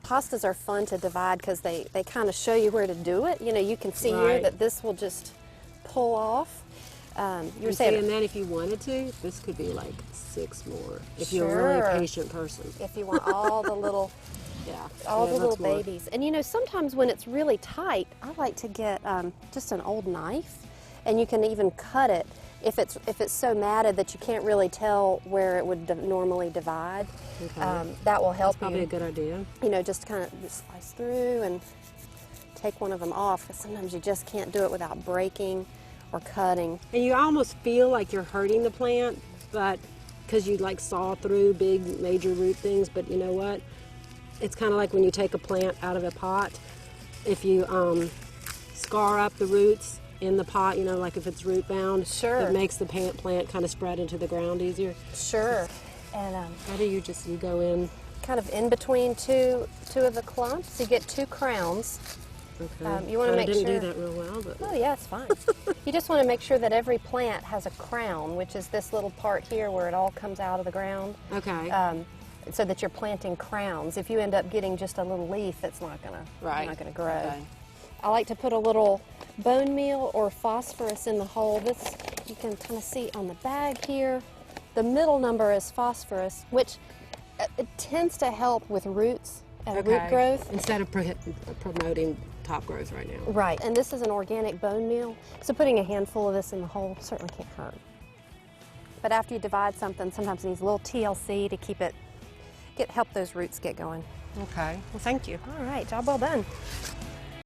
Hostas are fun to divide because they kind of show you where to do it. You know, you can see here Right. that this will just pull off. You were And saying then if you wanted to, this could be like 6 more if you're a Sure. really patient person. if you want all the little Yeah. all Yeah, the little that's more. babies. And you know, sometimes when it's really tight, I like to get just an old knife, and you can even cut it if it's so matted that you can't really tell where it would normally divide. Okay. That will help That's probably you. a good idea. You know, just kind of slice through and take one of them off. 'Cause sometimes you just can't do it without breaking or cutting. And you almost feel like you're hurting the plant, but because you like saw through big major root things, but you know what? It's kind of like when you take a plant out of a pot. If you scar up the roots in the pot, you know, like if it's root bound, Sure. it makes the plant kind of spread into the ground easier. Sure. And How do you go in? kind of in between two of the clumps, you get 2 crowns. Okay. You want to I make didn't sure. do that real well, but Oh yeah, it's fine. You just want to make sure that every plant has a crown, which is this little part here where it all comes out of the ground. okay. So that you're planting crowns. If you end up getting just a little leaf, it's not gonna grow. Okay. I like to put a little bone meal or phosphorus in the hole. This you can kind of see on the bag here. The middle number is phosphorus, which it tends to help with roots and root growth. Instead of promoting top growth right now. Right, and this is an organic bone meal, so putting a handful of this in the hole certainly can't hurt. But after you divide something, sometimes it needs a little TLC to keep it, help those roots get going. Okay. Well, thank you. All right, job well done.